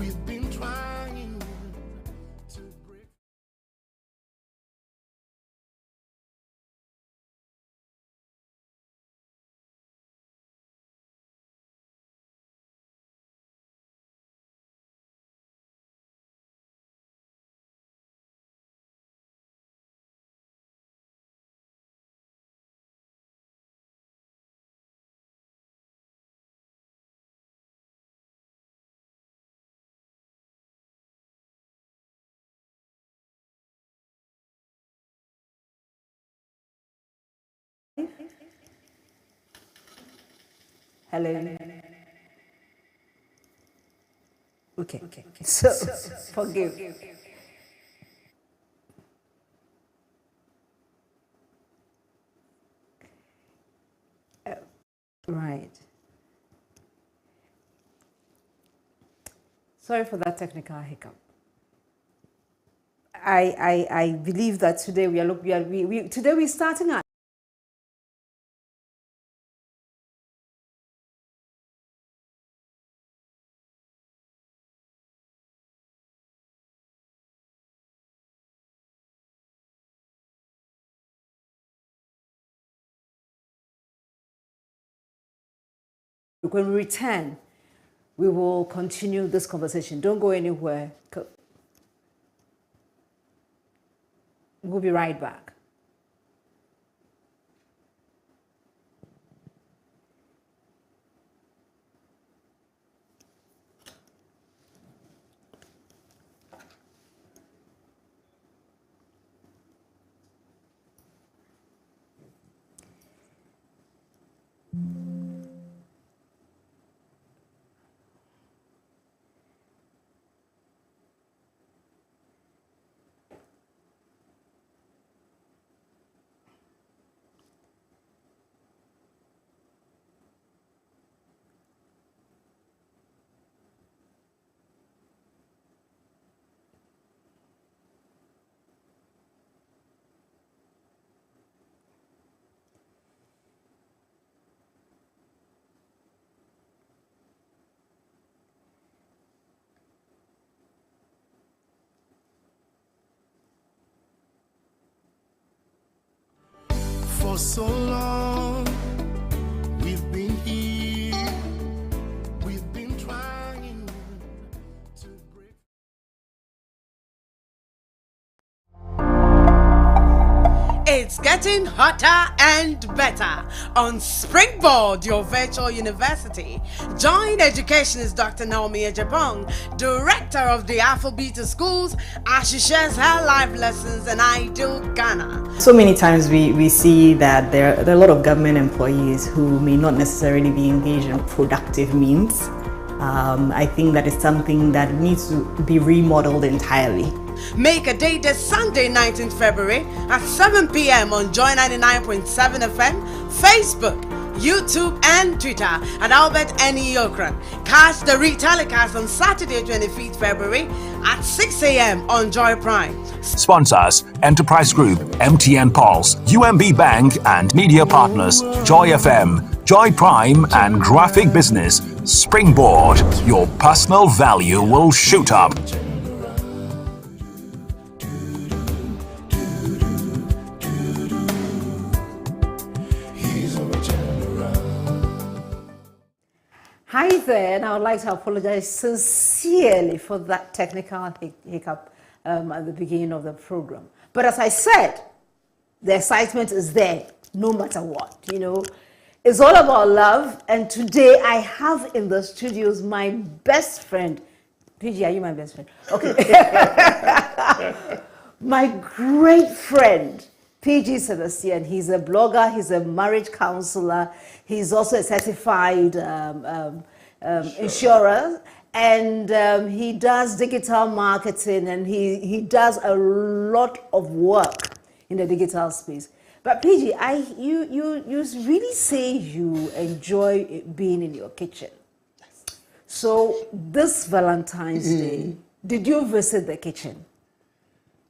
We've been trying to break. Hello. Okay. So, forgive. Right. Sorry for that technical hiccup. I believe that today today we're starting our when we return, we will continue this conversation. Don't go anywhere. We'll be right back. For so long, we've been here, we've been trying to break. It's getting hotter and better on Springboard, your virtual university. Join educationist Dr. Naomi Ejapong, director of the Afrobeat Schools, as she shares her life lessons in ideal Ghana. So many times we see that there are a lot of government employees who may not necessarily be engaged in productive means. I think that is something that needs to be remodeled entirely. Make a date this Sunday, 19th February at 7 p.m. on Joy 99.7 FM, Facebook, YouTube, and Twitter at Albert N. Ocran. Catch the retelecast on Saturday, 25th February at 6 a.m. on Joy Prime. Sponsors: Enterprise Group, MTN Pulse, UMB Bank, and media partners Joy FM, Joy Prime, and Graphic Business. Springboard, your personal value will shoot up. Hi there, and I would like to apologize sincerely for that technical hiccup at the beginning of the program. But as I said, the excitement is there no matter what, you know. It's all about love, and today I have in the studios my best friend. PG, are you my best friend? Okay. My great friend, PG Sebastian. He's a blogger, he's a marriage counselor, he's also a certified insurer, and he does digital marketing, and he does a lot of work in the digital space. But PG, you really say you enjoy being in your kitchen. So this Valentine's Day, did you visit the kitchen?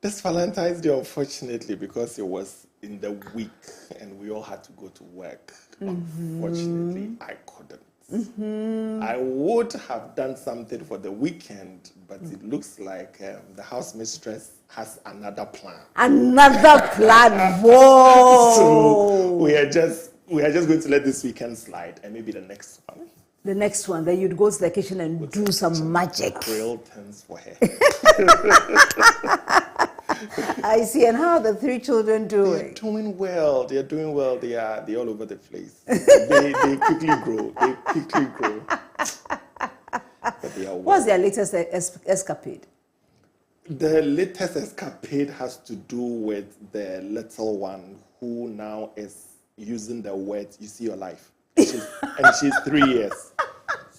This Valentine's Day, unfortunately, because it was in the week and we all had to go to work, unfortunately, I couldn't. I would have done something for the weekend, but it looks like the house mistress has another plan. Another plan. Whoa! So we are just going to let this weekend slide, and maybe the next one. The next one, then you'd go to the kitchen and do some magic. Grill things for her. I see. And how are the 3 children They're doing? doing well. They're doing well. They're all over the place. They quickly grow. But they are well. What's their latest escapade? The latest escapade has to do with the little one who now is using the words, "You see your life." And she's 3 years.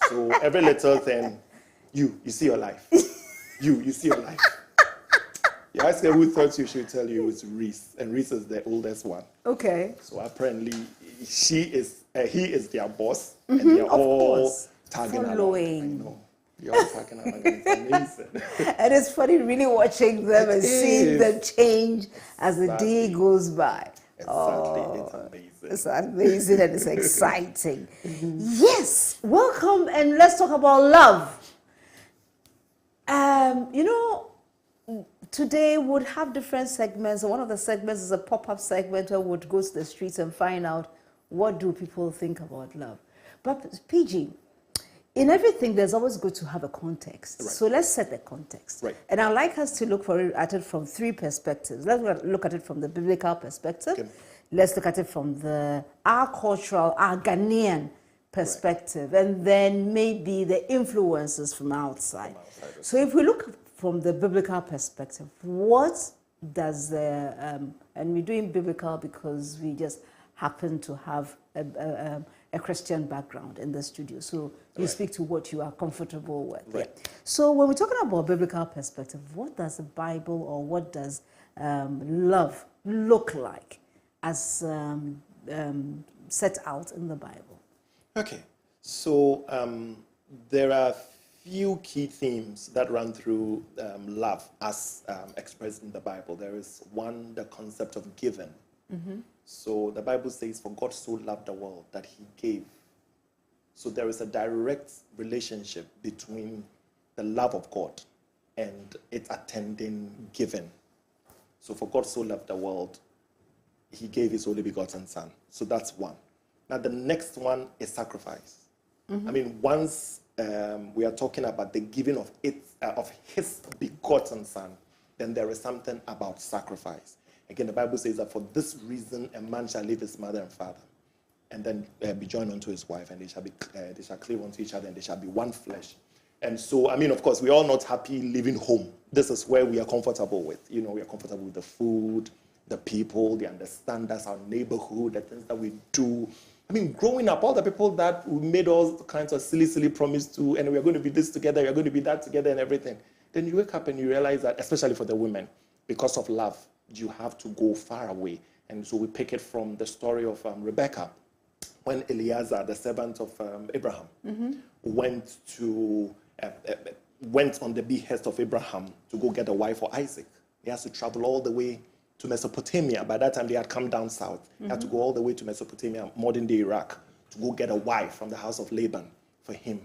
So every little thing, you see your life. You see your life. You ask her who thought you should tell you it's Reese, and Reese is the oldest one. Okay. So apparently, he is their boss, and they're all tagging Following. along. I know. They're all tagging along, and it's amazing. And it's funny really watching them and seeing is. them change as the day goes by. Exactly, it's amazing. It's amazing and it's exciting. Yes, welcome, and let's talk about love. Today we'll have different segments. One of the segments is a pop-up segment where we'll go to the streets and find out what do people think about love. But PG, in everything, there's always good to have a context. Right. So let's set the context. Right. And I'd like us to look at it from 3 perspectives. Let's look at it from the biblical perspective. Okay. Let's look at it from our cultural, our Ghanaian perspective, right. And then maybe the influences from outside. So if we look from the biblical perspective, what does and we're doing biblical because we just happen to have a Christian background in the studio. So you speak to what you are comfortable with. Right. Yeah. So when we're talking about biblical perspective, what does the Bible or what does love look like as set out in the Bible? Okay. So there are few key themes that run through love as expressed in the Bible. There is one, the concept of giving. Mm-hmm. So the Bible says, "For God so loved the world that he gave." So there is a direct relationship between the love of God and it attending giving. So for God so loved the world, he gave his only begotten son. So that's one. Now the next one is sacrifice. Mm-hmm. I mean, once we are talking about the giving of his begotten son, then there is something about sacrifice. Again, the Bible says that for this reason, a man shall leave his mother and father, and then be joined unto his wife, and they shall cleave unto each other, and they shall be one flesh. And so, I mean, of course, we are all not happy living home. This is where we are comfortable with. You know, we are comfortable with the food, the people, they understand us, our neighborhood, the things that we do. I mean, growing up, all the people that we made all kinds of silly promises to, and we're going to be this together, we're going to be that together and everything. Then you wake up and you realize that, especially for the women, because of love, you have to go far away. And so we pick it from the story of Rebecca, when Eliezer, the servant of Abraham, mm-hmm. went on the behest of Abraham to go get a wife for Isaac. He has to travel all the way to Mesopotamia. By that time, they had come down south. Mm-hmm. He had to go all the way to Mesopotamia, modern-day Iraq, to go get a wife from the house of Laban for him.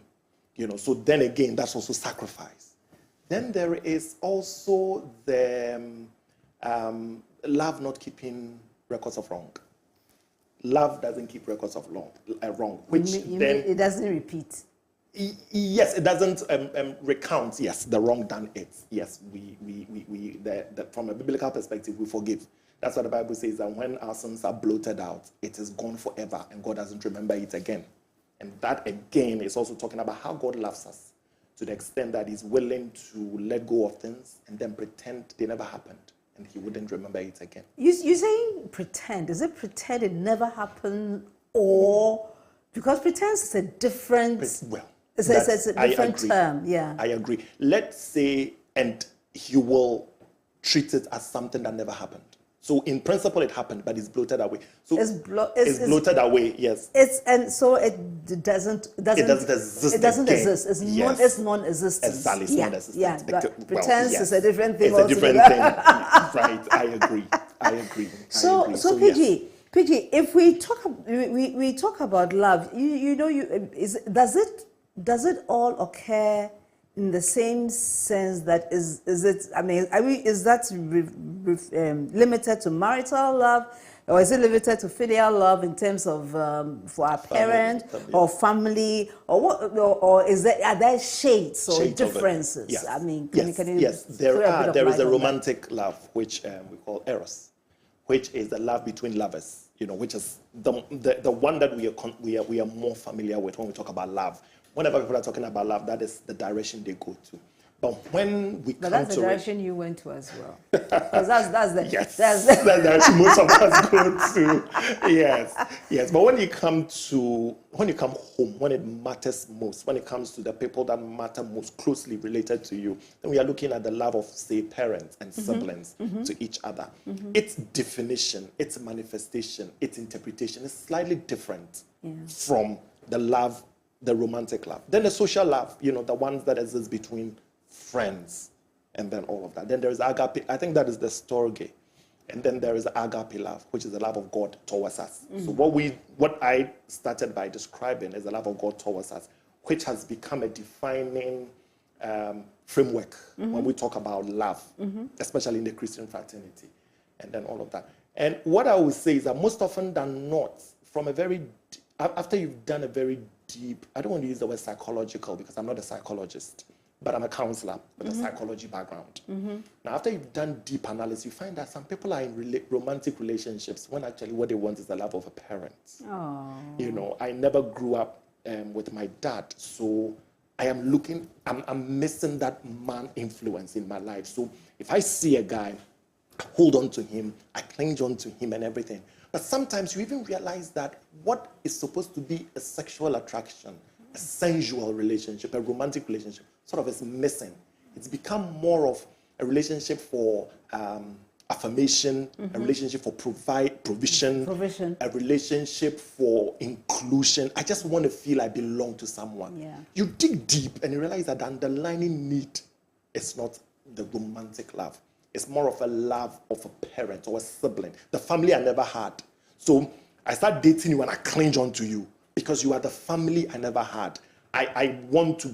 You know, so then again, that's also sacrifice. Then there is also the love not keeping records of wrong. Love doesn't keep records of wrong, which you then mean it doesn't repeat. Yes, it doesn't recount. Yes, the wrong done it. Yes, from a biblical perspective, we forgive. That's what the Bible says, that when our sins are blotted out, it is gone forever, and God doesn't remember it again. And that again is also talking about how God loves us, to the extent that he's willing to let go of things and then pretend they never happened, and he wouldn't remember it again. You're saying pretend. Is it pretend it never happened, or because pretense is a different... It's a different term, yeah. I agree. Let's say, and he will treat it as something that never happened. So in principle, it happened, but it's bloated away. So it's bloated away, yes. So it doesn't exist. It doesn't exist. It's non-existent. Exactly, it's non-existent. Yeah, pretense is a different thing. It's a different thing. Right, I agree. So PG, PG, if we talk about love, does it all occur in the same sense that is that limited to marital love, or is it limited to filial love in terms of for our parent or family, or what, or are there shades or differences? Yes. I mean, yes, there is a romantic love which we call eros, which is the love between lovers. Which is the one that we are more familiar with when we talk about love. Whenever people are talking about love, that is the direction they go to. But when we come to that's the direction you went to as well. Because that's the direction most of us go to. Yes. But when you come home, when it matters most, when it comes to the people that matter most closely related to you, then we are looking at the love of, say, parents and siblings to each other. Its definition, its manifestation, its interpretation is slightly different from the love, the romantic love. Then the social love, the ones that exist between friends, and then all of that. Then there is agape. I think that is the storge. And then there is agape love, which is the love of God towards us. So what I started by describing is the love of God towards us, which has become a defining framework when we talk about love, especially in the Christian fraternity, and then all of that. And what I would say is that most often than not, after you've done a very deep, I don't want to use the word psychological because I'm not a psychologist, but I'm a counselor with a psychology background. Now, after you've done deep analysis, you find that some people are in romantic relationships when actually what they want is the love of a parent. I never grew up with my dad, so I'm missing that man influence in my life. So if I see a guy, I hold on to him, I cling on to him and everything. But sometimes you even realize that what is supposed to be a sexual attraction, a sensual relationship, a romantic relationship, sort of is missing. It's become more of a relationship for affirmation, a relationship for provision, a relationship for inclusion. I just want to feel I belong to someone. Yeah. You dig deep and you realize that the underlying need is not the romantic love. It's more of a love of a parent or a sibling, the family I never had. So I start dating you and I cling on to you because you are the family I never had. I want to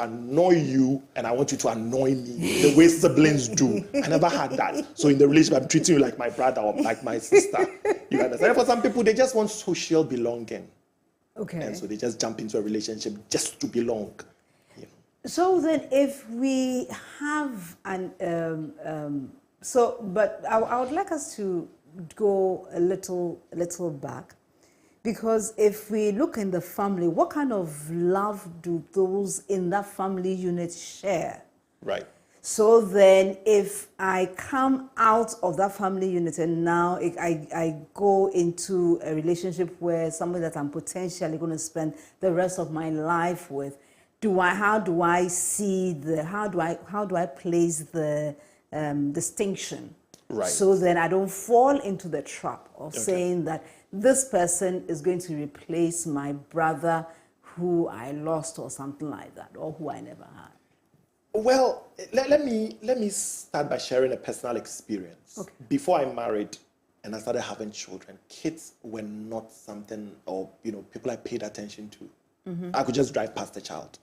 annoy you and I want you to annoy me the way siblings do. I never had that. So in the relationship, I'm treating you like my brother or like my sister. You understand? For some people, they just want social belonging. Okay. And so they just jump into a relationship just to belong. So then if we have but I would like us to go a little back, because if we look in the family, what kind of love do those in that family unit share? Right. So then if I come out of that family unit and now I go into a relationship where somebody that I'm potentially going to spend the rest of my life with, how do I place the distinction? Right. So then I don't fall into the trap of saying that this person is going to replace my brother who I lost or something like that, or who I never had. Well, let me start by sharing a personal experience. Okay. Before I married and I started having children, kids were not something people I paid attention to. I could just drive past a child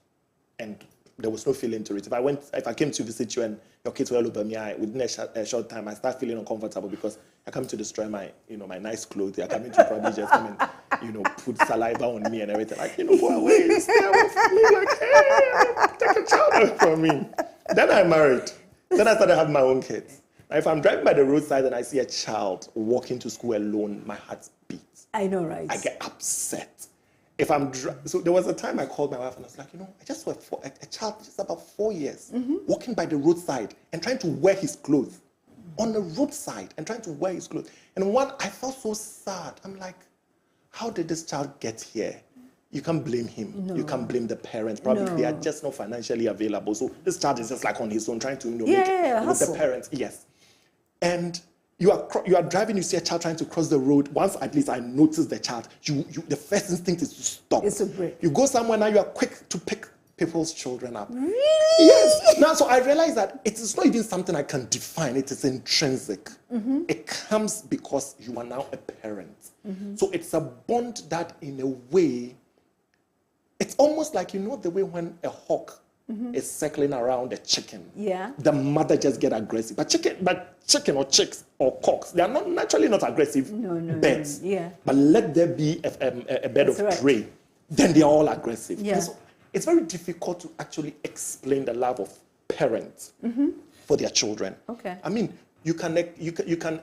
and there was no feeling to it. If I came to visit you and your kids were all over me, within a short time I start feeling uncomfortable because I come to destroy my my nice clothes. They're coming to probably just come and put saliva on me and everything. Like, go away, stay away from me. Like, hey, take a child away from me. Then I married. Then I started having my own kids. Now, if I'm driving by the roadside and I see a child walking to school alone, my heart beats. I know, right? I get upset. So there was a time I called my wife and I was like, I just saw a child just about 4 years walking by the roadside and trying to wear his clothes on the roadside and trying to wear his clothes. And I felt so sad. I'm like, how did this child get here? You can't blame him. No. You can't blame the parents. Probably they are just not financially available. So this child is just like on his own trying to make it with the parents. Yes. And you are driving, you see a child trying to cross the road. Once at least I notice the child, the first instinct is to stop. It's a break. You go somewhere now, you are quick to pick people's children up. Really? Yes. Now, so I realized that it is not even something I can define. It is intrinsic. It comes because you are now a parent. So it's a bond that, in a way, it's almost like, you know, the way when a hawk is circling around a chicken. Yeah. The mother just get aggressive. But chicken or chicks or cocks, they are not naturally not aggressive birds. Yeah. But let there be a bird of prey, then they are all aggressive. Yeah. And so it's very difficult to actually explain the love of parents for their children. Okay. I mean, you can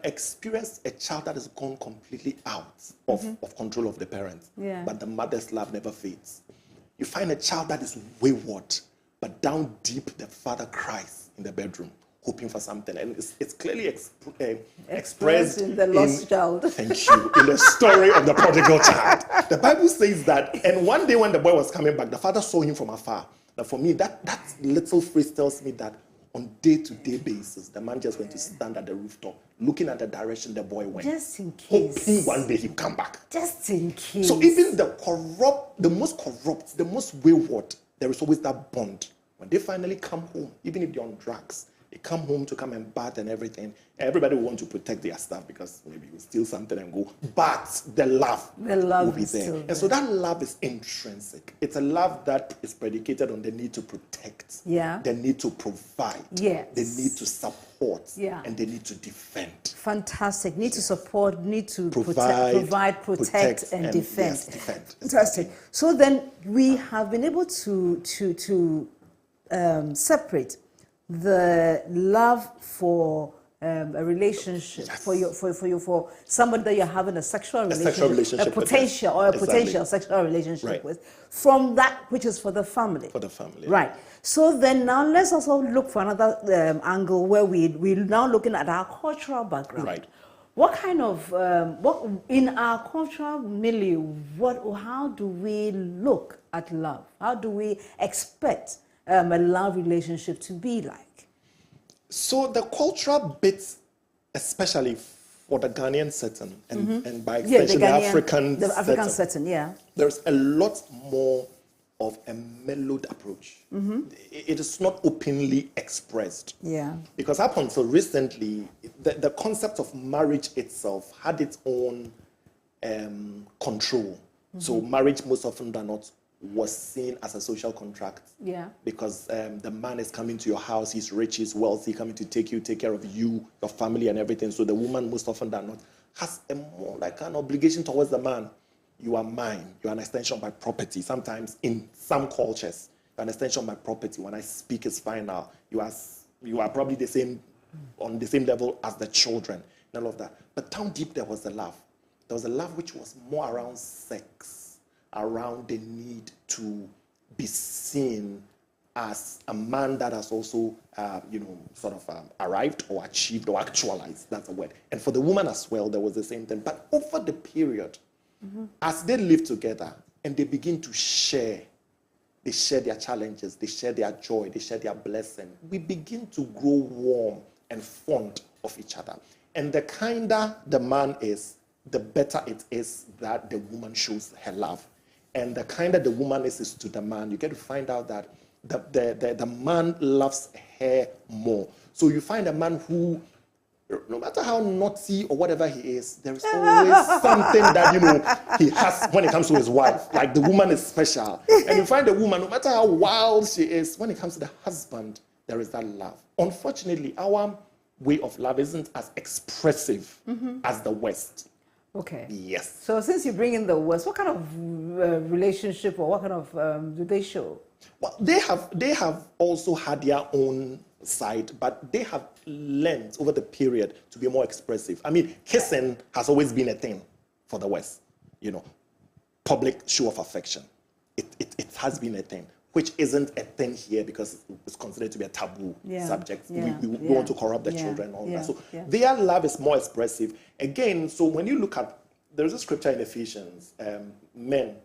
experience a child that has gone completely out of control of the parents, but the mother's love never fades. You find a child that is wayward, but down deep the father cries in the bedroom, hoping for something, and it's clearly expressed in the lost child. Thank you. In the story of the prodigal child, the Bible says that, and one day when the boy was coming back, the father saw him from afar. Now, for me, that little phrase tells me that on day-to-day basis, the man just went to stand at the rooftop, looking at the direction the boy went, Just in case. hoping one day he'd come back. Just in case. So even the most corrupt, the most wayward, there is always that bond. When they finally come home, even if they're on drugs, they come home to come and bath and everything. Everybody will want to protect their stuff because maybe you steal something and go. But the love will be there. And so that love is intrinsic. It's a love that is predicated on the need to protect, the need to provide, the need to support, and the need to defend. Fantastic. Need to support, need to provide, protect, and defend. Yes, defend. Fantastic. So then we have been able to separate the love for a relationship, for somebody that you're having a sexual relationship, a potential sexual relationship with, from that which is for the family. For the family. Right. So then now let's also look for another angle where we're now looking at our cultural background. Right. What kind of what in our cultural milieu? How do we look at love? How do we expect a love relationship to be like? So the cultural bits, especially for the Ghanaian setting, and by extension the African setting, there's a lot more of a mellowed approach. It is not openly expressed. Because up until recently, the concept of marriage itself had its own control. So marriage most often than not was seen as a social contract. Because the man is coming to your house, he's rich, he's wealthy, coming to take care of you, your family and everything. So the woman most often than not has a more like an obligation towards the man. You are mine. You are an extension of my property. Sometimes in some cultures, you're an extension of my property. When I speak, it's final. You are probably on the same level as the children and all of that. But down deep there was a love. There was a love which was more around sex, around the need to be seen as a man that has also, arrived or achieved or actualized. That's the word. And for the woman as well, there was the same thing. But over the period, as they live together and they begin to share, they share their challenges, they share their joy, they share their blessing, we begin to grow warm and fond of each other. And the kinder the man is, the better it is that the woman shows her love. And the kinder the woman is to the man, you get to find out that the man loves her more. So you find a man who, no matter how naughty or whatever he is, there is always something that, he has when it comes to his wife. Like the woman is special. And you find a woman, no matter how wild she is, when it comes to the husband, there is that love. Unfortunately, our way of love isn't as expressive as the West. Okay. Yes. So since you bring in the West, what kind of relationship or what kind of do they show? Well, they have also had their own side, but they have learned over the period to be more expressive. I mean, kissing has always been a thing for the West. Public show of affection. It has been a thing, which isn't a thing here because it's considered to be a taboo subject. We want to corrupt the children and all that. So their love is more expressive. Again, so when you look at, there's a scripture in Ephesians, men,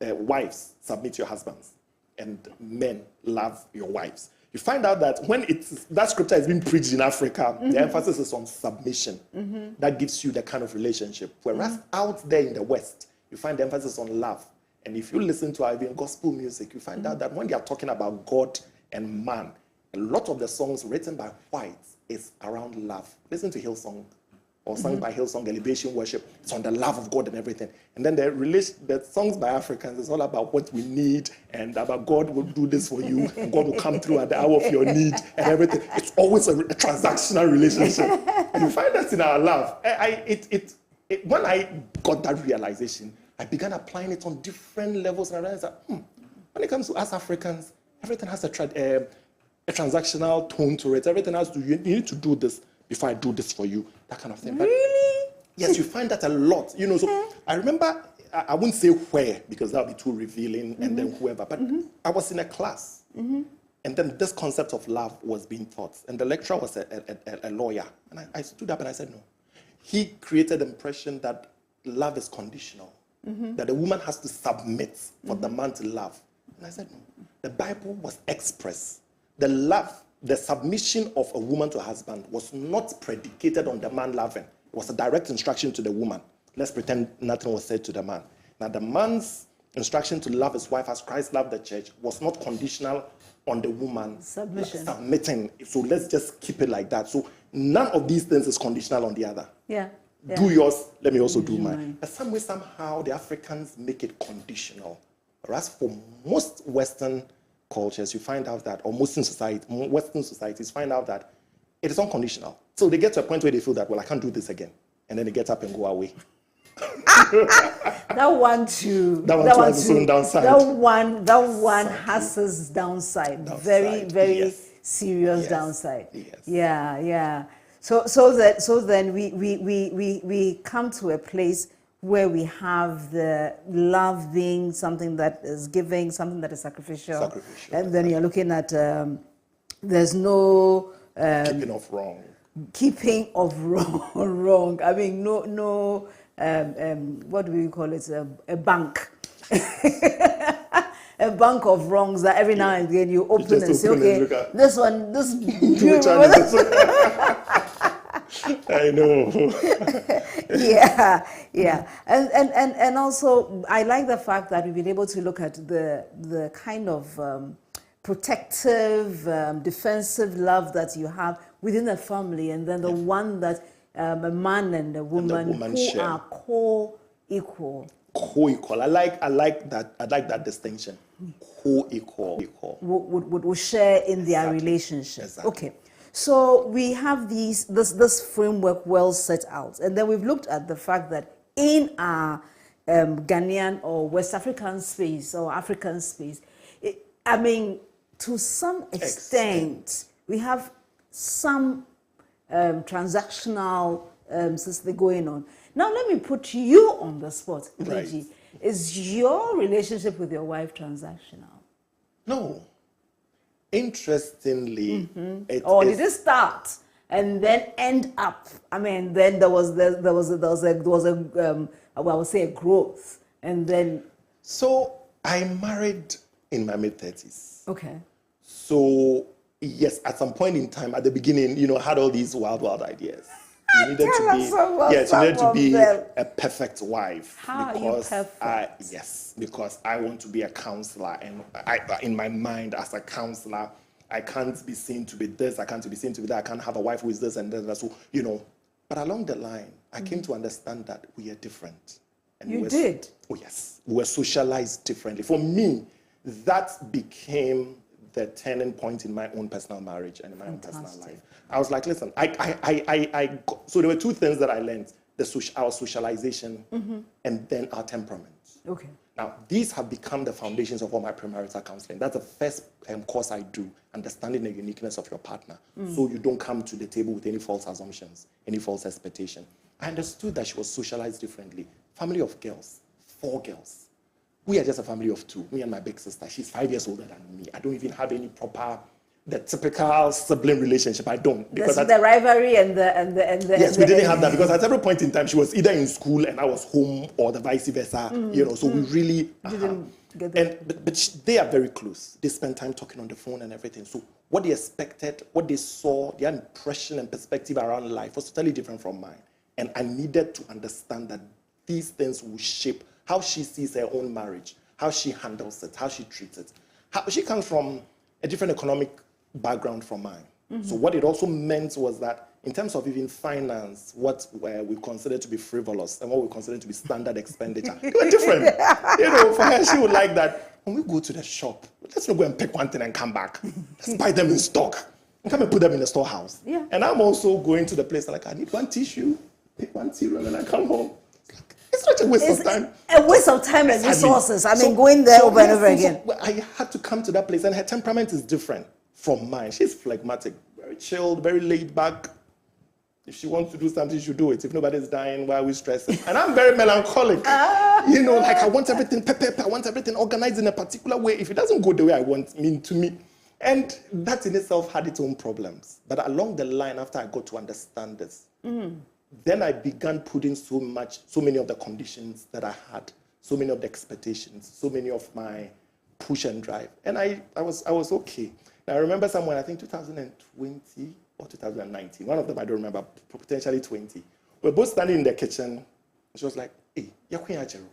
wives, submit to your husbands, and men, love your wives. You find out that when that scripture is being preached in Africa, the emphasis is on submission. That gives you the kind of relationship. Whereas out there in the West, you find the emphasis on love And if you listen to even gospel music, you find out that when they are talking about God and man, a lot of the songs written by whites is around love. Listen to Hillsong, or sung by Hillsong, Elevation Worship. It's on the love of God and everything. And then the songs by Africans is all about what we need and about God will do this for you and God will come through at the hour of your need and everything. It's always a transactional relationship. And you find that in our love. When I got that realization, I began applying it on different levels, and I realized that when it comes to us Africans, everything has a transactional tone to it. Everything has to, you need to do this before I do this for you, that kind of thing. Really? Yes, you find that a lot. So I remember, I wouldn't say where, because that would be too revealing, and then whoever, but I was in a class, and then this concept of love was being taught, and the lecturer was a lawyer, and I stood up and I said, no. He created the impression that love is conditional, that the woman has to submit for the man to love. And I said, no. The Bible was express. The submission of a woman to her husband was not predicated on the man loving. It was a direct instruction to the woman. Let's pretend nothing was said to the man. Now, the man's instruction to love his wife as Christ loved the church was not conditional on the woman submitting. So let's just keep it like that. So none of these things is conditional on the other. Yeah. Do yours, let me also do mine. But some way, somehow, the Africans make it conditional. Whereas for most Western cultures, you find out that, or Western societies find out that it is unconditional. So they get to a point where they feel that, well, I can't do this again. And then they get up and go away. That one too. That one has its own downside. That one has its downside. Very serious downside. Yes. Yeah. So then we come to a place where we have the love being something that is giving, something that is sacrificial. And then you're looking at there's no keeping of wrong. Keeping of wrong. I mean, no. What do we call it? A bank. A bank of wrongs that every now and then you open and say, okay, this one, this. I know. Yeah. And also, I like the fact that we've been able to look at the kind of protective, defensive love that you have within a family, and then the one that a man and a woman who share. are co-equal. Co-equal. I like that distinction. Co-equal. Would share in their relationship. Exactly. Okay. So we have this framework well set out, and then we've looked at the fact that in our Ghanaian or West African space or African space, to some extent we have some transactional system going on. Now let me put you on the spot, Right. DG. Is your relationship with your wife transactional? No. Interestingly, Did it start and then end up? I mean, then there was a I would say a growth, and then. So I married in my mid-30s. Okay. So yes, at some point in time, at the beginning, I had all these wild ideas. You needed to be a perfect wife. How are you perfect? Because I want to be a counselor, and in my mind, as a counselor, I can't be seen to be this, I can't be seen to be that, I can't have a wife who is this and that. So, But along the line, I came to understand that we are different. And you did? Oh, yes. We were socialized differently. For me, that became the turning point in my own personal marriage and in my own personal life. I was like, listen, so there were two things that I learned, our socialization and then our temperament. Okay. Now, these have become the foundations of all my premarital counseling. That's the first course I do, understanding the uniqueness of your partner, so you don't come to the table with any false assumptions, any false expectation. I understood that she was socialized differently. Family of girls, 4 girls. We are just a family of 2, me and my big sister. She's 5 years older than me. I don't even have any the typical sibling relationship. I don't. Because the rivalry and the yes, we didn't have that, because at every point in time she was either in school and I was home, or the vice versa. So we really didn't get that. But they are very close. They spend time talking on the phone and everything. So what they expected, what they saw, their impression and perspective around life was totally different from mine. And I needed to understand that these things will shape how she sees her own marriage, how she handles it, how she treats it. She comes from a different economic background from mine. So what it also meant was that in terms of even finance, what we consider to be frivolous and what we consider to be standard expenditure, they were different. For her, she would like that. When we go to the shop, let's not go and pick one thing and come back. Let's buy them in stock and come and put them in the storehouse. Yeah. And I'm also going to the place like, I need one tissue, pick one tea, and then I come home. It's such a waste of time. A waste of time and resources. Going there over and over again. I had to come to that place, and her temperament is different from mine. She's phlegmatic, very chilled, very laid back. If she wants to do something, she'll do it. If nobody's dying, why are we stressing? And I'm very melancholic. I want everything I want everything organized in a particular way. If it doesn't go the way I want, to me. And that in itself had its own problems. But along the line, after I got to understand this, then I began putting so many of the conditions that I had, so many of the expectations, so many of my push and drive. And I was okay. Now, I remember somewhere, I think 2020 or 2019, one of them I don't remember, potentially 20. We're both standing in the kitchen. She was like, hey, you're Queen Achero.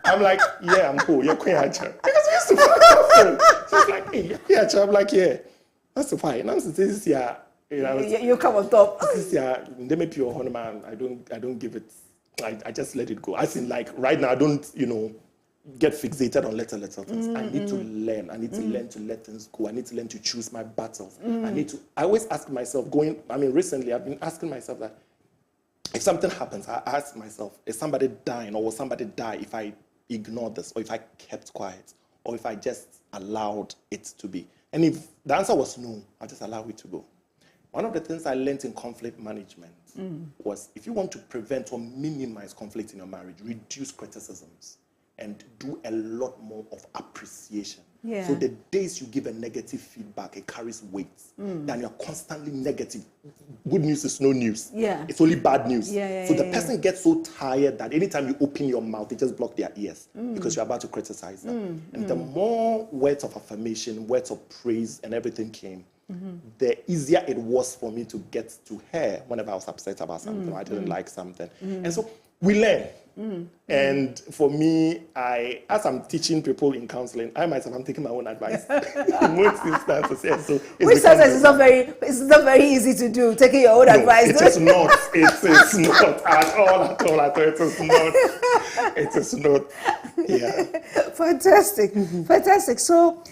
I'm like, yeah, I'm cool, you're Queen Achero. Because we used to fuck up. She was like, hey, you're Queen Achero. I'm like, yeah. That's why. And I'm saying, this year, you come on top. This year, they may pure honey, man. I don't give it. I just let it go. As in, like, right now, I don't, get fixated on little things. I need to learn. I need to learn to let things go. I need to learn to choose my battles. I always ask myself, recently I've been asking myself that if something happens, I ask myself, is somebody dying or will somebody die if I ignore this, or if I kept quiet, or if I just allowed it to be? And if the answer was no, I'll just allow it to go. One of the things I learned in conflict management was if you want to prevent or minimize conflict in your marriage, reduce criticisms and do a lot more of appreciation. Yeah. So the days you give a negative feedback, it carries weight. Then you're constantly negative. Good news is no news. Yeah. It's only bad news. So the person gets so tired that anytime you open your mouth, they just block their ears because you're about to criticize them. And the more words of affirmation, words of praise and everything came, the easier it was for me to get to her whenever I was upset about something or I didn't like something. And so we learn. And for me, as I'm teaching people in counseling, I myself am taking my own advice in most instances. Yeah, so which sometimes it's not very easy to do, taking your own advice. It is not. It is not at all. It is not. It is not. Yeah. Fantastic. So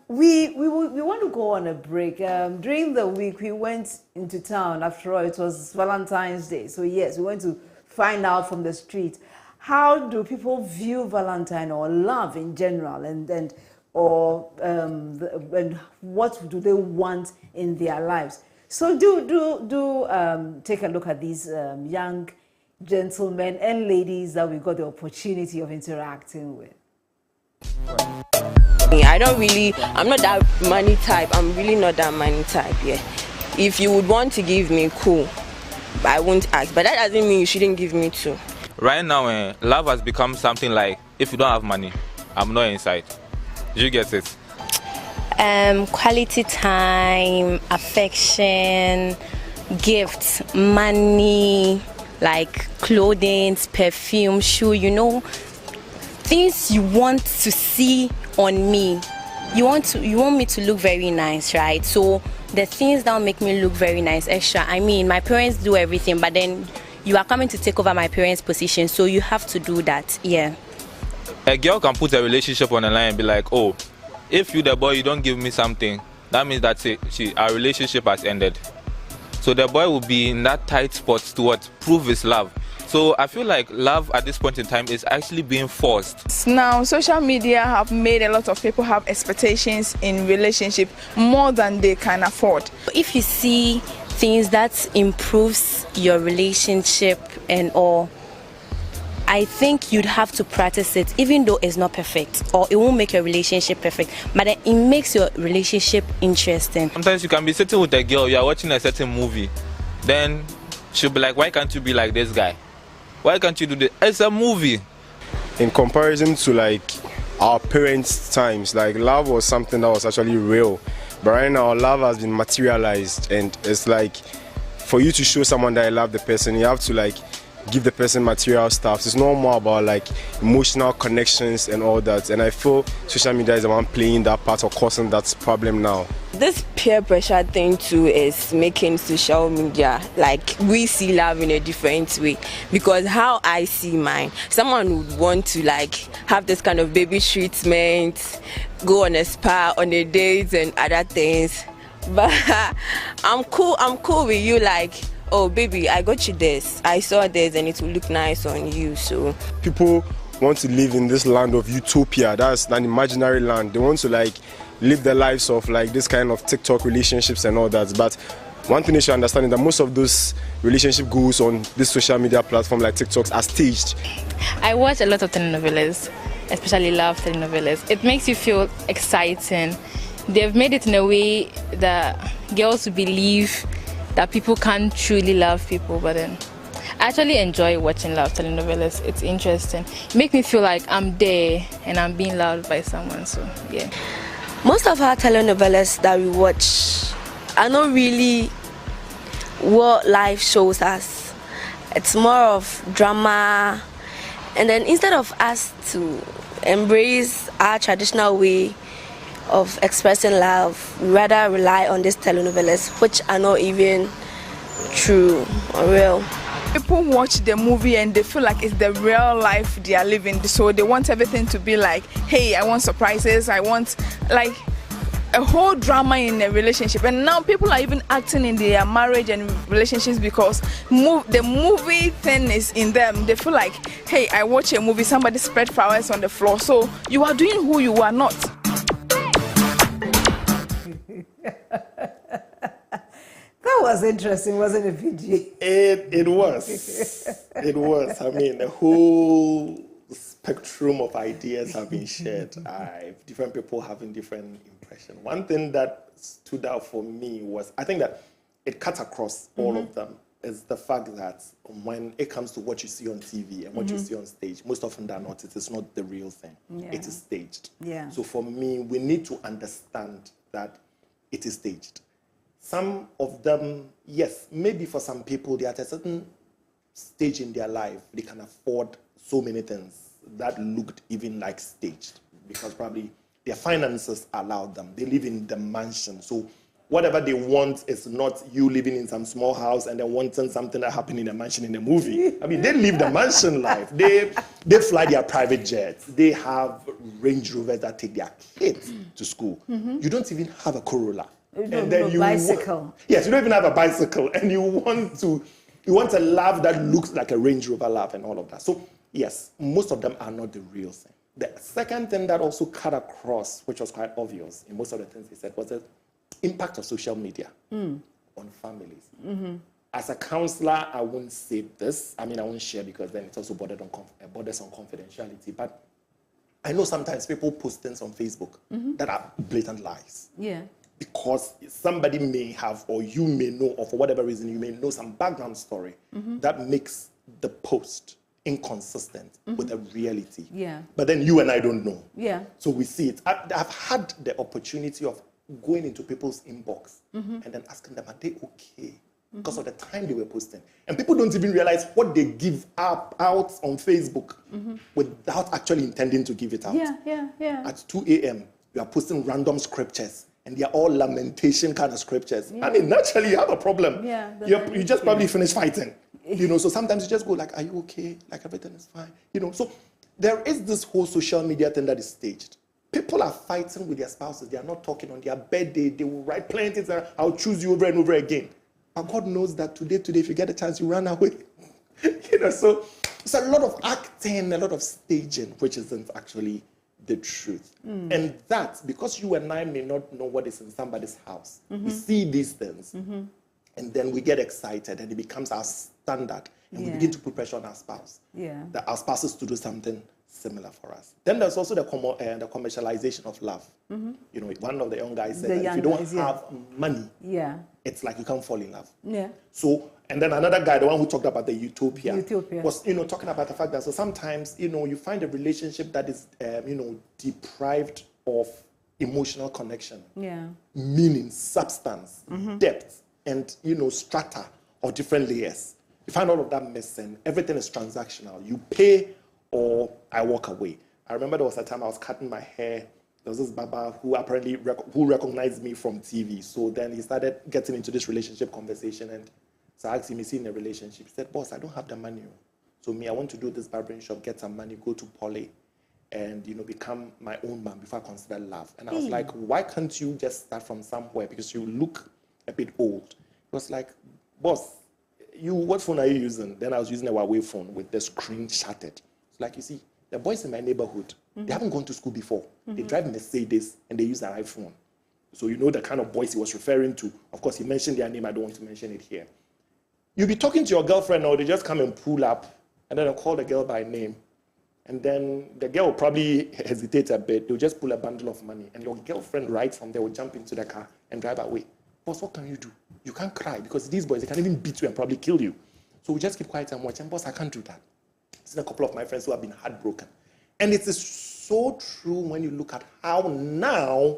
we want to go on a break. During the week, we went into town. After all, it was Valentine's Day. So yes, we went to find out from the street, how do people view Valentine or love in general, and what do they want in their lives? So do take a look at these young gentlemen and ladies that we got the opportunity of interacting with. I'm not that money type. I'm really not that money type, yeah. If you would want to give me, cool. But I won't ask. But that doesn't mean you shouldn't give me too. Right now, love has become something like, if you don't have money, I'm not inside. Did you get it? Quality time, affection, gifts, money, like clothing, perfume, shoe, things you want to see on me. You want me to look very nice, right? So the things that make me look very nice, extra. My parents do everything, but then you are coming to take over my parents' position, so you have to do that. Yeah. A girl can put a relationship on the line and be like, oh, if you the boy, you don't give me something, that means that our relationship has ended. So the boy will be in that tight spot to prove his love. So I feel like love at this point in time is actually being forced. Now, social media have made a lot of people have expectations in relationship more than they can afford. If you see things that improves your relationship and all, I think you'd have to practice it, even though it's not perfect or it won't make your relationship perfect, but it makes your relationship interesting. Sometimes you can be sitting with a girl, you are watching a certain movie, then she'll be like, why can't you be like this guy? Why can't you do this? It's a movie. In comparison to like our parents' times, like love was something that was actually real. But right now, love has been materialized, and it's like for you to show someone that I love the person, you have to like give the person material stuff. It's not more about like emotional connections and all that. And I feel social media is the one playing that part or causing that problem now. This peer pressure thing too is making social media, like, we see love in a different way. Because how I see mine, someone would want to like have this kind of baby treatment, go on a spa, on a date and other things. But I'm cool with you, like, oh baby, I got you this, I saw this and it will look nice on you. So people want to live in this land of utopia. That's an imaginary land. They want to like live their lives of like this kind of TikTok relationships and all that. But one thing you should understand is that most of those relationship goals on this social media platform like TikToks are staged. I watch a lot of telenovelas, especially love telenovelas. It makes you feel exciting. They've made it in a way that girls will believe that people can't truly love people, but then I actually enjoy watching love telenovelas. It's interesting. It makes me feel like I'm there and I'm being loved by someone, so yeah. most of our telenovelas that we watch are not really what life shows us. It's more of drama, and then instead of us to embrace our traditional way of expressing love, we rather rely on these telenovelas, which are not even true or real. People watch the movie and they feel like it's the real life they are living, so they want everything to be like, hey, I want surprises, I want like a whole drama in a relationship. And now people are even acting in their marriage and relationships because the movie thing is in them. They feel like, hey, I watch a movie, somebody spread flowers on the floor, so you are doing who you are not. That was interesting, wasn't it, PG? It was. It was. I mean, the whole spectrum of ideas have been shared. Different people having different impressions. One thing that stood out for me was, I think that it cuts across all of them, is the fact that when it comes to what you see on TV and what you see on stage, most often than not, it is not the real thing. Yeah. It is staged. Yeah. So for me, we need to understand that it is staged. Some of them, yes, maybe for some people, they're at a certain stage in their life, they can afford so many things that looked even like staged because probably their finances allowed them. They live in the mansion. So whatever they want is not you living in some small house and then wanting something that happened in a mansion in a movie. I mean, they live the mansion life. They fly their private jets. They have Range Rovers that take their kids to school. You don't even have a Corolla. And then you bicycle. Yes, you don't even have a bicycle, and you want a love that looks like a Range Rover love and all of that. So yes, most of them are not the real thing. The second thing that also cut across, which was quite obvious in most of the things he said, was the impact of social media on families. As a counselor, I won't say this. I mean, I won't share because then it's also borders on confidentiality. But I know sometimes people post things on Facebook that are blatant lies. Yeah. Because somebody may have, or you may know, or for whatever reason, you may know some background story that makes the post inconsistent with the reality. Yeah. But then you and I don't know. Yeah. So we see it. I've had the opportunity of going into people's inbox and then asking them, are they okay? Because of the time they were posting. And people don't even realize what they give out on Facebook without actually intending to give it out. Yeah. At 2 a.m., you are posting random scriptures. And they're all lamentation kind of scriptures. I mean, naturally, you have a problem. Yeah, you just probably finished fighting. So sometimes you just go like, are you okay? Like, everything is fine. So there is this whole social media thing that is staged. People are fighting with their spouses. They are not talking on their birthday. They will write plenty of things. I'll choose you over and over again. But God knows that today, if you get a chance, you run away. So it's a lot of acting, a lot of staging, which isn't actually the truth. And that, because you and I may not know what is in somebody's house, we see these things, and then we get excited, and it becomes our standard, and we begin to put pressure on our spouse. That our spouses to do something similar for us. Then there's also the commercialization of love. One of the young guys said that if you don't have money, it's like you can't fall in love. So, and then another guy, the one who talked about the utopia. Was, talking about the fact that so sometimes, you find a relationship that is, deprived of emotional connection, meaning, substance, depth, and, strata of different layers. You find all of that missing. Everything is transactional. You pay or I walk away. I remember there was a time I was cutting my hair. There was this baba who apparently who recognized me from TV. So then he started getting into this relationship conversation. And so I asked him, is he in a relationship? He said, boss, I don't have the money. So me, I want to do this barbering shop, get some money, go to poly, and, you know, become my own man before I consider love. And I was like, why can't you just start from somewhere? Because you look a bit old. He was like, boss, what phone are you using? Then I was using a Huawei phone with the screen shattered. It's like, you see, the boys in my neighborhood, they haven't gone to school before. They drive Mercedes and they use an iPhone. So you know the kind of boys he was referring to. Of course, he mentioned their name. I don't want to mention it here. You'll be talking to your girlfriend, or they just come and pull up, and then they'll call the girl by name. And then the girl will probably hesitate a bit. They'll just pull a bundle of money. And your girlfriend right from there will jump into the car and drive away. Boss, what can you do? You can't cry, because these boys, they can even beat you and probably kill you. So we just keep quiet and watch. And boss, I can't do that. I've seen a couple of my friends who have been heartbroken. And it is so true when you look at how now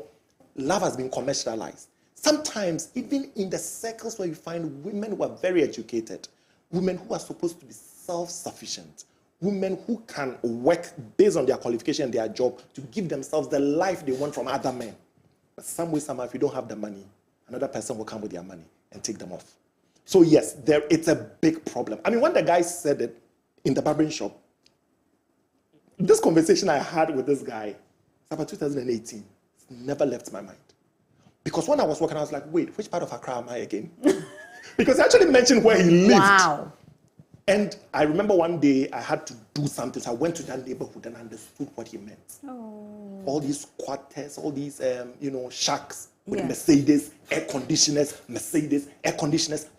love has been commercialized. Sometimes, even in the circles where you find women who are very educated, women who are supposed to be self-sufficient, women who can work based on their qualification and their job to give themselves the life they want from other men. But some way, somehow, if you don't have the money, another person will come with their money and take them off. So yes, it's a big problem. I mean, when the guy said it in the barbering shop, this conversation I had with this guy, it's about 2018, it's never left my mind. Because when I was walking, I was like, wait, which part of Accra am I again? Because he actually mentioned where he lived. Wow. And I remember one day I had to do something, so I went to that neighborhood and understood what he meant. Oh. All these quarters, all these, shacks with Mercedes, air conditioners,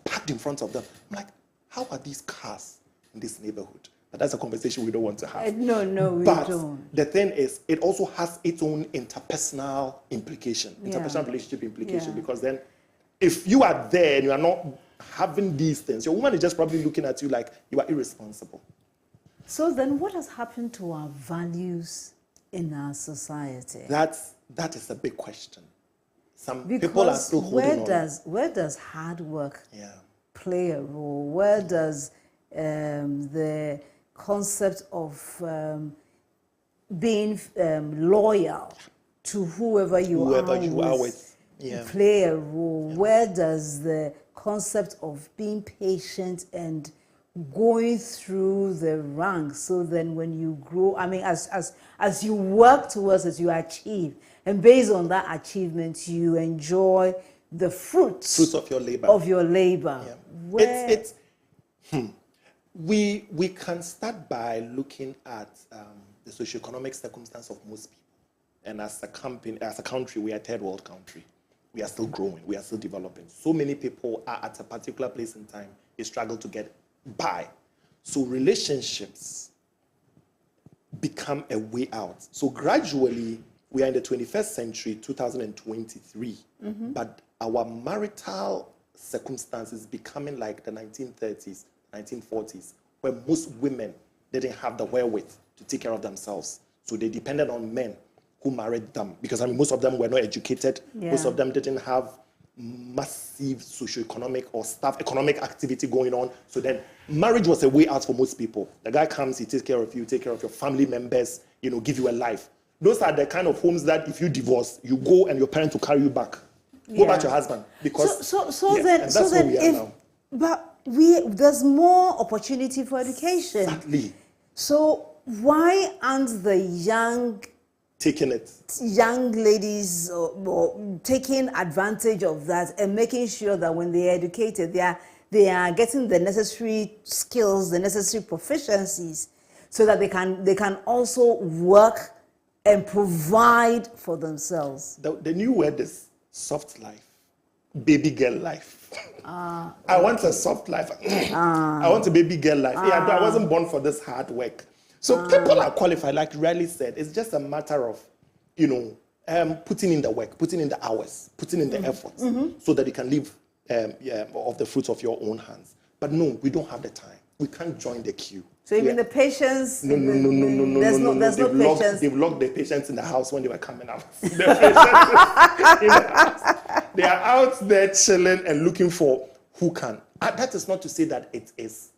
packed in front of them. I'm like, how are these cars in this neighborhood? But that's a conversation we don't want to have. No, we don't. But the thing is, it also has its own interpersonal implication, interpersonal relationship implication, because then if you are there and you are not having these things, your woman is just probably looking at you like you are irresponsible. So then what has happened to our values in our society? That is a big question. Some people are still holding on. Where does hard work play a role? Where does the concept of being loyal to whoever you are with play a role? Where does the concept of being patient and going through the ranks, so then when you grow, I mean, as you work towards it, you achieve, and based on that achievement, you enjoy the fruits of your labor. Yeah. We can start by looking at the socioeconomic circumstance of most people. And as a country, we are a third world country. We are still growing. We are still developing. So many people are at a particular place in time. They struggle to get by. So relationships become a way out. So gradually, we are in the 21st century, 2023. But our marital circumstances becoming like the 1930s, 1940s, where most women didn't have the wherewith to take care of themselves. So they depended on men who married them. Because, I mean, most of them were not educated. Most of them didn't have massive socioeconomic or economic activity going on. So then marriage was a way out for most people. The guy comes, he takes care of you, take care of your family members, give you a life. Those are the kind of homes that if you divorce, you go and your parents will carry you back. Go back to your husband. Because that's where we are now. But there's more opportunity for education. Exactly. So why aren't the young ladies or taking advantage of that and making sure that when they are educated, they are getting the necessary skills, the necessary proficiencies, so that they can also work and provide for themselves? The new word is soft life, baby girl life. I want a soft life. I want a baby girl life. I wasn't born for this hard work. So people are qualified, like Riley said. It's just a matter of, putting in the work, putting in the hours, putting in the efforts, so that you can live of the fruits of your own hands. But no, we don't have the time. We can't join the queue. So even the patients, no. There's no patience. They've locked the patients in the house when they were coming out. The patients in the house. They are out there chilling and looking for who can. That is not to say that it is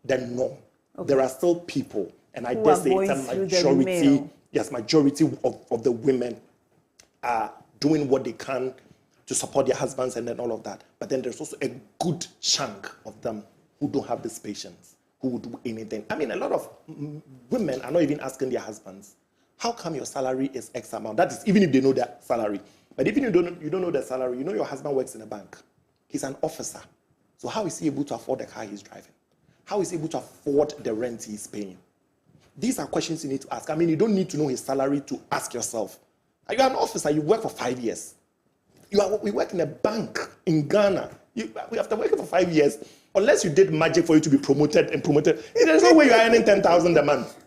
the norm. There are still people, and I Who dare are say it's a going through the majority, mill. yes, majority of the women are doing what they can to support their husbands and then all of that. But then there's also a good chunk of them who don't have this patience, who will do anything. I mean, a lot of women are not even asking their husbands, how come your salary is X amount? That is, even if they know their salary. But even if you don't know their salary, you know your husband works in a bank. He's an officer. So how is he able to afford the car he's driving? How is he able to afford the rent he's paying? These are questions you need to ask. I mean, you don't need to know his salary to ask yourself. Are you an officer? You work for 5 years. We work in a bank in Ghana. We have to work for 5 years. Unless you did magic for you to be promoted, there's no way you're earning 10,000 a month.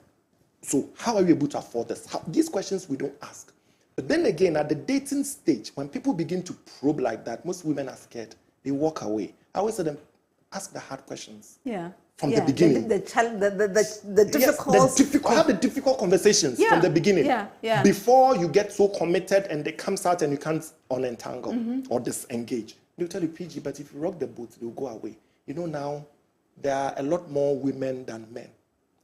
So how are you able to afford this? These questions we don't ask. But then again, at the dating stage, when people begin to probe like that, most women are scared. They walk away. I always say them, ask the hard questions. Yeah. From the beginning. The difficult... Yes, have the difficult conversations from the beginning. Yeah. Before you get so committed and it comes out and you can't unentangle or disengage. They'll tell you, PG, but if you rock the boat, they'll go away. You know, now, there are a lot more women than men.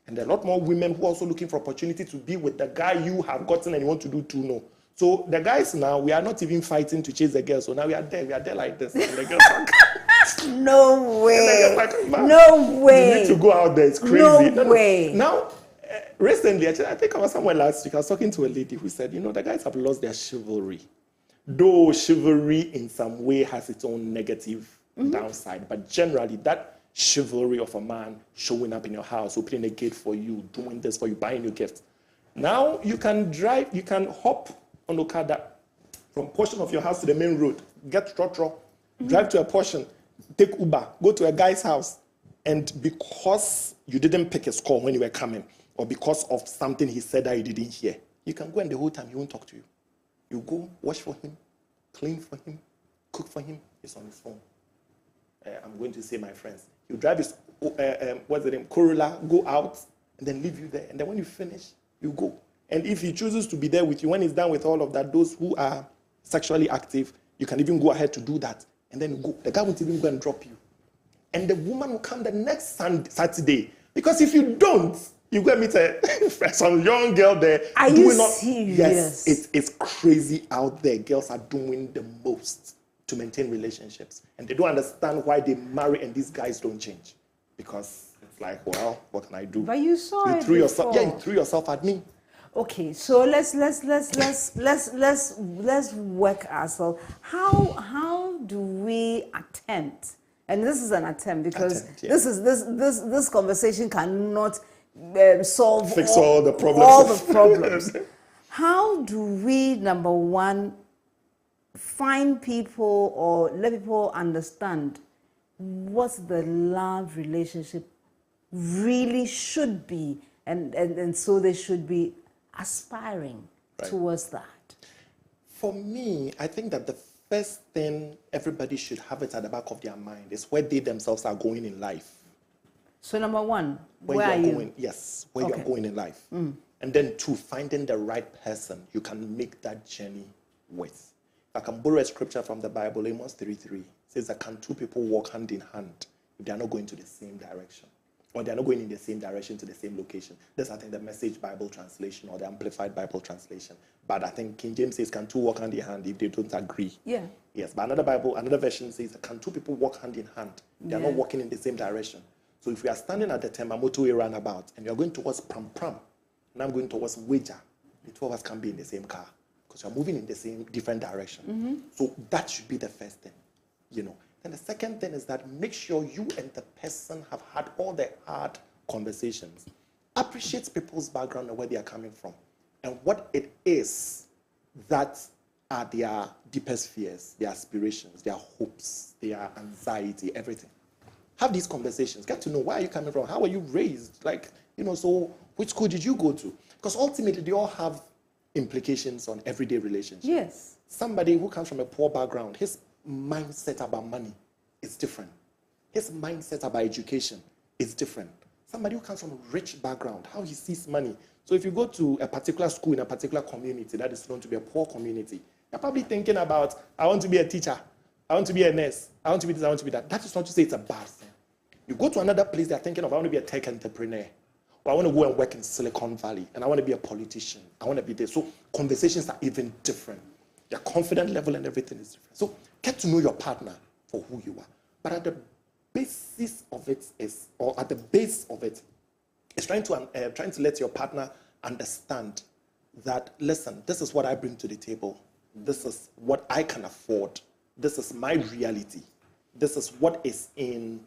And there are a lot more women who are also looking for opportunity to be with the guy you have gotten and you want to do too, no. So the guys now, we are not even fighting to chase the girls. So now we are there like this. And the girls are no way. No way. You need to go out there. It's crazy. No way. Now, recently, actually, I think I was somewhere last week. I was talking to a lady who said, you know, the guys have lost their chivalry. Though chivalry in some way has its own negative downside. But generally, that chivalry of a man showing up in your house, opening a gate for you, doing this for you, buying you gifts. Now, you can hop on Okada from portion of your house to the main road, get trotro, drive to a portion, take Uber, go to a guy's house, and because you didn't pick his call when you were coming, or because of something he said that you didn't hear, you can go and the whole time he won't talk to you. You go, wash for him, clean for him, cook for him, he's on his phone. I'm going to say my friends. You drive his, Corolla, go out, and then leave you there. And then when you finish, you go. And if he chooses to be there with you, when he's done with all of that, those who are sexually active, you can even go ahead to do that. And then you go. The guy won't even go and drop you. And the woman will come the next Saturday. Because if you don't, you go and meet some young girl there. Are you serious? Yes, it's crazy out there. Girls are doing the most to maintain relationships. And they don't understand why they marry and these guys don't change. Because it's like, well, what can I do? But you saw it threw yourself. Yeah, you threw yourself at me. Okay, so let's work ourselves. How do we attempt? And this is an attempt because this conversation cannot fix all the problems. How do we, number one, find people or let people understand what the love relationship really should be, and so they should be aspiring towards that? For me, I think that the first thing everybody should have it at the back of their mind is where they themselves are going in life. So number one, where are you going? Yes, where you're going in life. And then two, finding the right person you can make that journey with. If I can borrow a scripture from the Bible, Amos 3:3 says that can two people walk hand in hand if they are not going to the same direction? Or they are not going in the same direction to the same location. That's, I think, the Message Bible translation or the Amplified Bible translation. But I think King James says, can two walk hand in hand if they don't agree? Yeah. Yes, but another version says, can two people walk hand in hand? They are not walking in the same direction. So if we are standing at the Temamoto roundabout and you are going towards Pram Pram, and I'm going towards Weja, the two of us can be in the same car because we are moving in the same different direction. So that should be the first thing, you know. And the second thing is that make sure you and the person have had all the hard conversations. Appreciate people's background and where they are coming from and what it is that are their deepest fears, their aspirations, their hopes, their anxiety, everything. Have these conversations. Get to know where are you coming from? How are you raised? Like, you know, so which school did you go to? Because ultimately they all have implications on everyday relationships. Yes. Somebody who comes from a poor background, his mindset about money is different. His mindset about education is different. Somebody who comes from a rich background, how he sees money. So if you go to a particular school in a particular community that is known to be a poor community, you're probably thinking about, I want to be a teacher, I want to be a nurse, I want to be this, I want to be that. That is not to say it's a bad thing. You go to another place, they're thinking of, I want to be a tech entrepreneur. Or I want to go and work in Silicon Valley. And I want to be a politician. I want to be there. So conversations are even different. Your confidence level and everything is different. So get to know your partner for who you are. But at the basis of it is, or at the base of it, is trying to let your partner understand that, listen, this is what I bring to the table. This is what I can afford. This is my reality. This is what is in,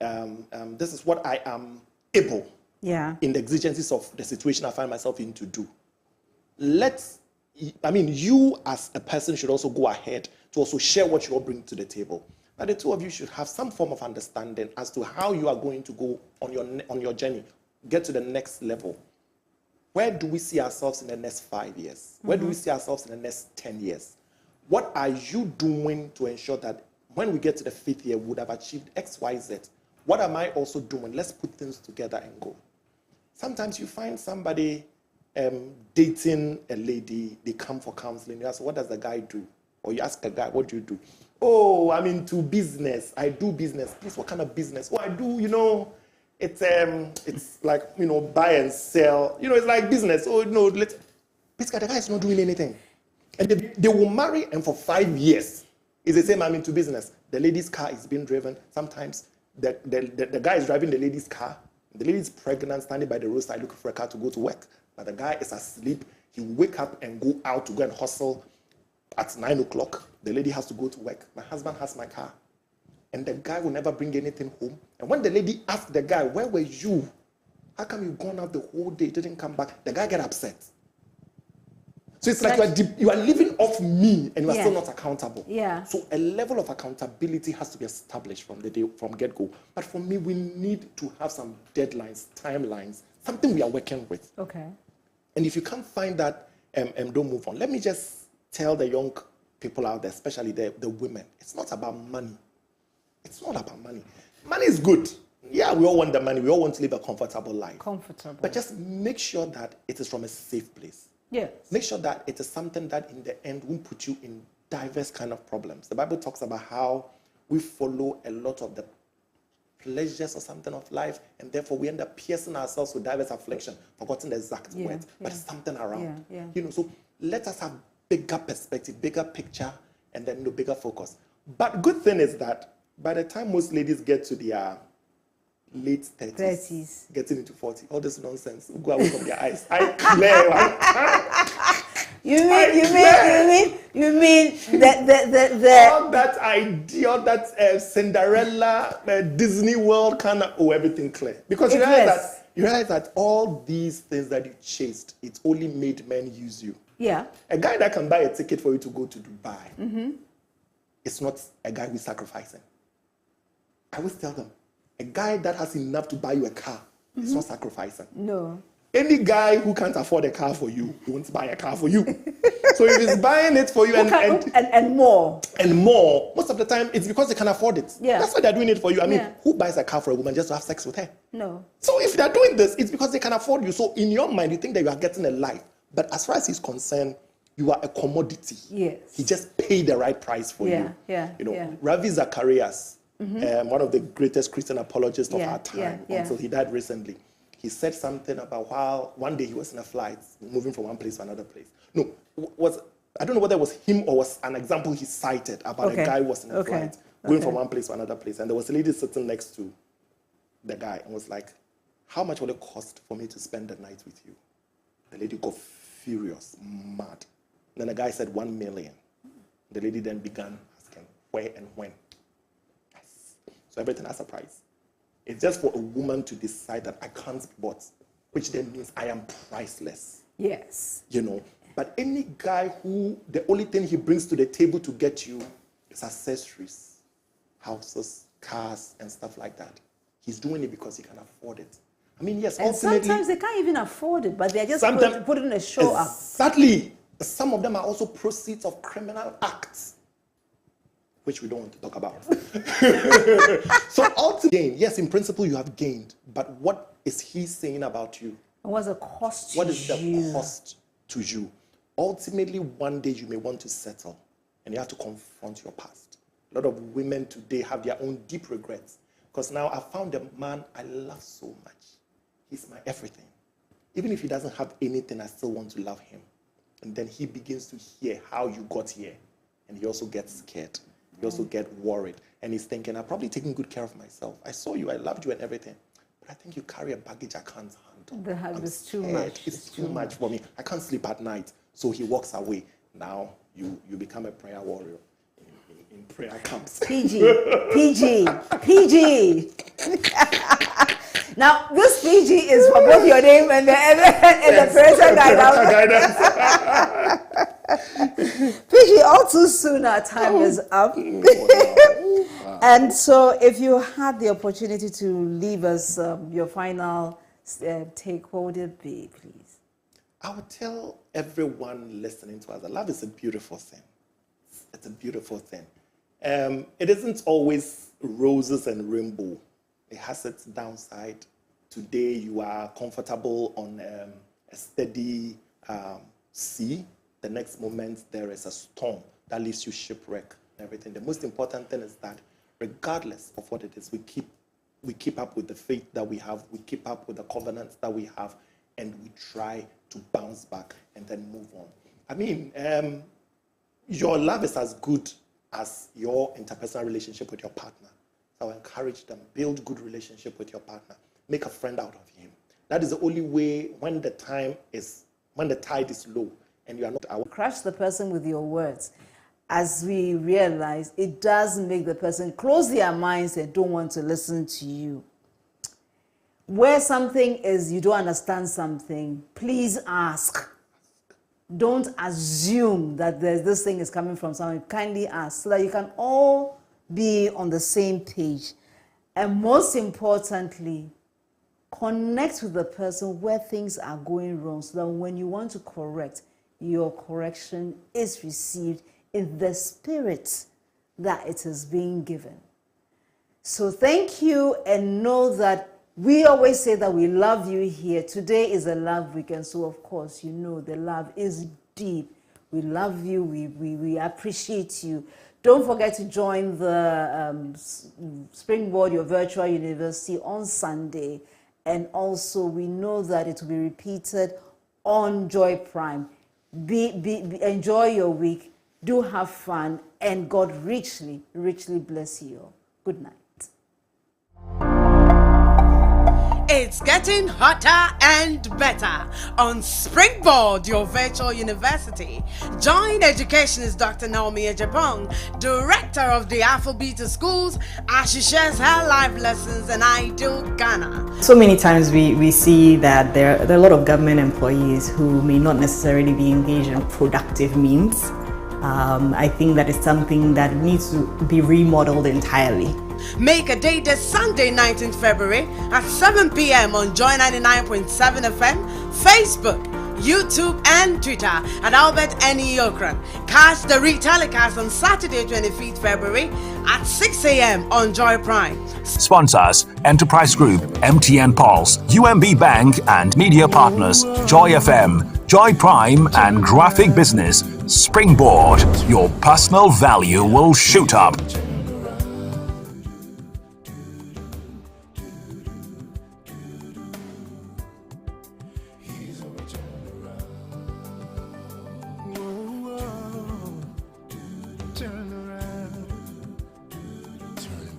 this is what I am able in the exigencies of the situation I find myself in to do. You as a person should also go ahead to also share what you all bring to the table. But the two of you should have some form of understanding as to how you are going to go on your journey, get to the next level. Where do we see ourselves in the next 5 years? Where do we see ourselves in the next 10 years? What are you doing to ensure that when we get to the 5th year, we would have achieved X, Y, Z? What am I also doing? Let's put things together and go. Sometimes you find somebody dating a lady, they come for counseling. You ask, what does the guy do? Or you ask a guy, what do you do? Oh, I'm into business. I do business. Please, what kind of business? Oh, I do, it's like, buy and sell. It's like business. Oh, no, basically, the guy is not doing anything. And they will marry, and for 5 years, it's the same, I'm into business. The lady's car is being driven. Sometimes the guy is driving the lady's car. The lady is pregnant, standing by the roadside looking for a car to go to work. But the guy is asleep. He will wake up and go out to go and hustle at 9 o'clock. The lady has to go to work. My husband has my car. And the guy will never bring anything home. And when the lady asked the guy, where were you? How come you've gone out the whole day, didn't come back? The guy get upset. So it's like you are living off me and you are still not accountable. Yeah. So a level of accountability has to be established from get-go. But for me, we need to have some deadlines, timelines, something we are working with. Okay. And if you can't find that, don't move on. Let me just tell the young people out there, especially the women, it's not about money. It's not about money. Money is good. Yeah, we all want the money. We all want to live a comfortable life. But just make sure that it is from a safe place. Yes. Make sure that it is something that in the end won't put you in diverse kind of problems. The Bible talks about how we follow a lot of the pleasures or something of life, and therefore we end up piercing ourselves with diverse affliction, forgotten the exact words, but it's something around. So let us have bigger perspective, bigger picture, and then bigger focus. But good thing is that by the time most ladies get to their late 30s, getting into 40, all this nonsense will go away from their eyes. You mean the all that idea, that Cinderella, Disney World kind of everything clear, because you realize that all these things that you chased, it only made men use you. Yeah. A guy that can buy a ticket for you to go to Dubai, it's not a guy who's sacrificing. I always tell them, a guy that has enough to buy you a car is not sacrificing. No. Any guy who can't afford a car for you won't buy a car for you. So if he's buying it for you and more, most of the time it's because they can afford it. Yeah. That's why they're doing it for you. I mean, who buys a car for a woman just to have sex with her? No. So if they're doing this, it's because they can afford you. So in your mind, you think that you are getting a life. But as far as he's concerned, you are a commodity. Yes. He just paid the right price for you. Ravi Zacharias, one of the greatest Christian apologists of our time, until he died recently. He said something about how one day he was in a flight, moving from one place to another place. No, I don't know whether it was him or was an example he cited about a guy who was in a flight, going from one place to another place. And there was a lady sitting next to the guy and was like, how much will it cost for me to spend the night with you? The lady got furious, mad. And then the guy said 1 million. The lady then began asking where and when. Yes. So everything has a price. It's just for a woman to decide that I can't be bought, which then means I am priceless. Yes. But any guy who the only thing he brings to the table to get you is accessories, houses, cars, and stuff like that. He's doing it because he can afford it. I mean, yes, and ultimately, sometimes they can't even afford it, but they're just putting a show up. Exactly. Some of them are also proceeds of criminal acts, which we don't want to talk about. So ultimately, yes, in principle, you have gained. But what is he saying about you? What's the cost to you? What is the cost to you? Ultimately, one day you may want to settle, and you have to confront your past. A lot of women today have their own deep regrets Because now I found a man I love so much. He's my everything. Even if he doesn't have anything, I still want to love him. And then he begins to hear how you got here. And he also gets scared. He also gets worried. And he's thinking, I'm probably taking good care of myself. I saw you, I loved you and everything. But I think you carry a baggage I can't handle. It's too much. It's too much for me. I can't sleep at night. So he walks away. Now you become a prayer warrior in prayer camps. PG. Now, this PG is for both your name and the parental guidance. PG, all too soon our time is up. And so if you had the opportunity to leave us your final take, what would it be, please? I would tell everyone listening to us that love is a beautiful thing. It's a beautiful thing. It isn't always roses and rainbow. It has its downside. Today you are comfortable on a steady sea. The next moment there is a storm that leaves you shipwreck and everything. The most important thing is that regardless of what it is, we keep up with the faith that we have, we keep up with the covenants that we have, and we try to bounce back and then move on. I mean, your love is as good as your interpersonal relationship with your partner. So I encourage them, build good relationship with your partner. Make a friend out of him. That is the only way when the tide is low and you are not. Crush the person with your words. As we realize, it does make the person close their minds and don't want to listen to you. Where something is, you don't understand something, please ask. Don't assume that this thing is coming from someone. Kindly ask so that you can all be on the same page. And most importantly, connect with the person where things are going wrong so that when you want to correct, your correction is received in the spirit that it is being given. So thank you, and know that we always say that we love you here. Today is a love weekend, so of course, you know the love is deep. We love you. We appreciate you. Don't forget to join the Springboard, your virtual university, on Sunday. And also, we know that it will be repeated on Joy Prime. Enjoy your week. Do have fun. And God richly, richly bless you all. Good night. It's getting hotter and better on Springboard, your virtual university. Join educationist Dr. Naomi Ejapong, director of the Afrobeat Schools, as she shares her life lessons in ideal Ghana. So many times we see that there are a lot of government employees who may not necessarily be engaged in productive means. I think that is something that needs to be remodeled entirely. Make a date this Sunday, 19th February at 7 p.m. on Joy 99.7 FM, Facebook, YouTube, and Twitter at Albert N. Ocran. Catch the retelecast on Saturday, 25th February at 6 a.m. on Joy Prime. Sponsors: Enterprise Group, MTN Pulse, UMB Bank and media partners: Joy FM, Joy Prime and Graphic Business. Springboard, your personal value will shoot up.